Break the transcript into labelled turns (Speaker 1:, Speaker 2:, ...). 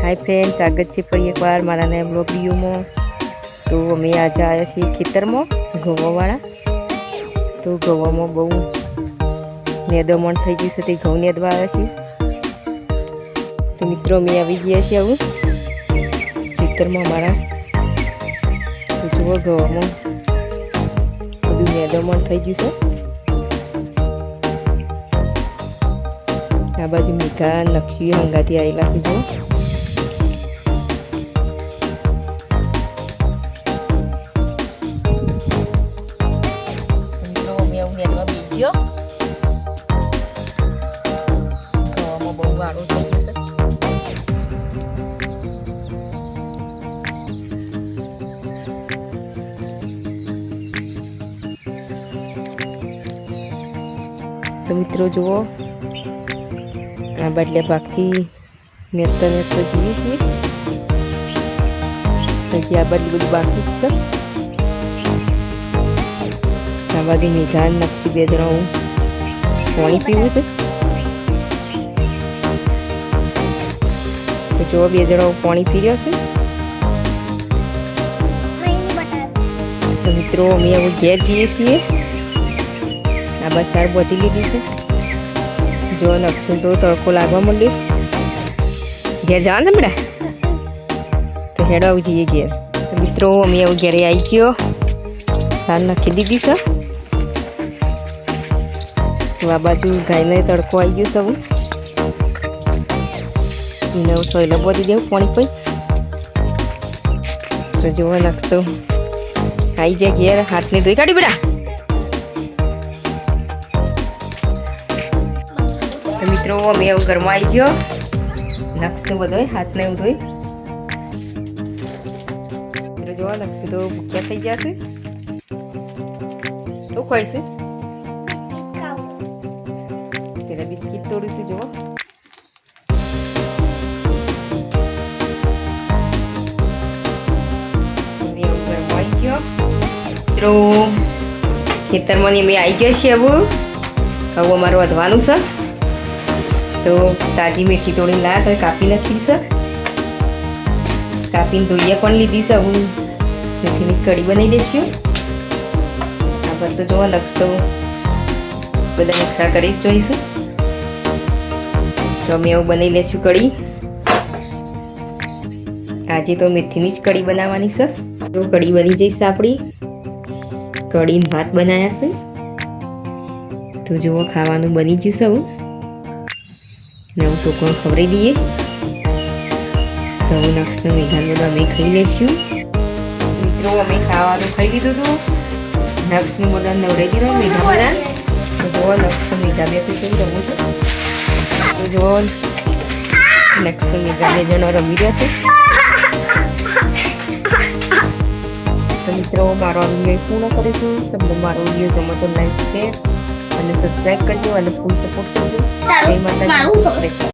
Speaker 1: Hi friends, स्वागत है फरी एक बार मारा नया ब्लॉग वीडियो में। तो अमे आज आया छे खेतर में घऊवावाळा। तो घऊवा में बहु नेदमण थई गयुं छे, ते घऊं नेदवा आव्या छे। तो मित्रों अमे आवी गया छे हवे खेतर में अमारा। तो जुओ घऊवा में बधुं नेदमण थई गयुं छे। आ बाजू मीठा नक्षी हंगाती आवेला छे। जो तो मित्रों जुओ आ बाटलिया भागथी नेता नेता जीवी छे। हजी आ बाटली बधी बाकी ज छे। आ बाजू मेघा नक्षी बे जणा पाणी पीवुं छे। तो जो बे जणा पाणी पी रह्या छे। तो मित्रों अमे हवे घेर जईए छीए। आ बा चार बधी लीधी छे। जो नक्षी तो तड़को लागवा मांड्यो छे। घेर जवानुं छे बेटा? तो हेडो आवी जईए घेर। तो मित्रों अमे हवे घेरे आई गयो। साल नाखी दीधी छे। तो आ बाजू गायने तड़को आई गयो छे। એને સોયલો બોધી દેવું પાણી પી। તો જોવા નાખતો આવી જાય ઘેર, હાથને ધોઈ કાઢી બેટા। તો મિત્રો અમે એવું ઘરમાં આવી ગયો, નક્ષને બધો હાથને એવું ધોઈ। મિત્રો જોવા નક્ષ તો ભૂખ્યા થઈ ગયા છે। શું ખાય છે? તેના બિસ્કિટ તોડું છે જોવા। खेतर में अमे आई गया छे। हवे अमारे वधवानुं छे। तो ताजी मेथी तोड़ी लाया तो कापी नाखी छे। कापीने धोईए पण लीधी छे। हवे मेथीनी कढ़ी बनावी देशुं। आ पर तो जोवा लक्ष तो बधा नखरा करी ज जोईशुं। तो अमे एवुं बनावी लेशुं कढ़ी। आजे तो मेथीनी ज कढ़ी बनाववानी छे। तो कढ़ी बनी जईशे आपणी। कढ़ी भात बनाया छे। तो जो खावानुं बनी गयुं छे। ने हूँ छोकराने खवरावी दीए। तो हूँ नक्षने मेघाने बधा अमे खाई लेशुं। मित्रों अमे खावानुं खाई लीधुं हतुं। नक्षने बधा नवरावी दीधो मेघा बधा। तो जो नक्ष मेघा बे केम रमो छे। तो जो नक्ष मेघा बे जणा रमी रह्या छे। तो मित्रों मारो वीडियो पूर्ण करीशुं। तमने मारो वीडियो गमे तो लाइक शेर और सब्सक्राइब करजो और फूल सपोर्ट करजो। जय माताजी।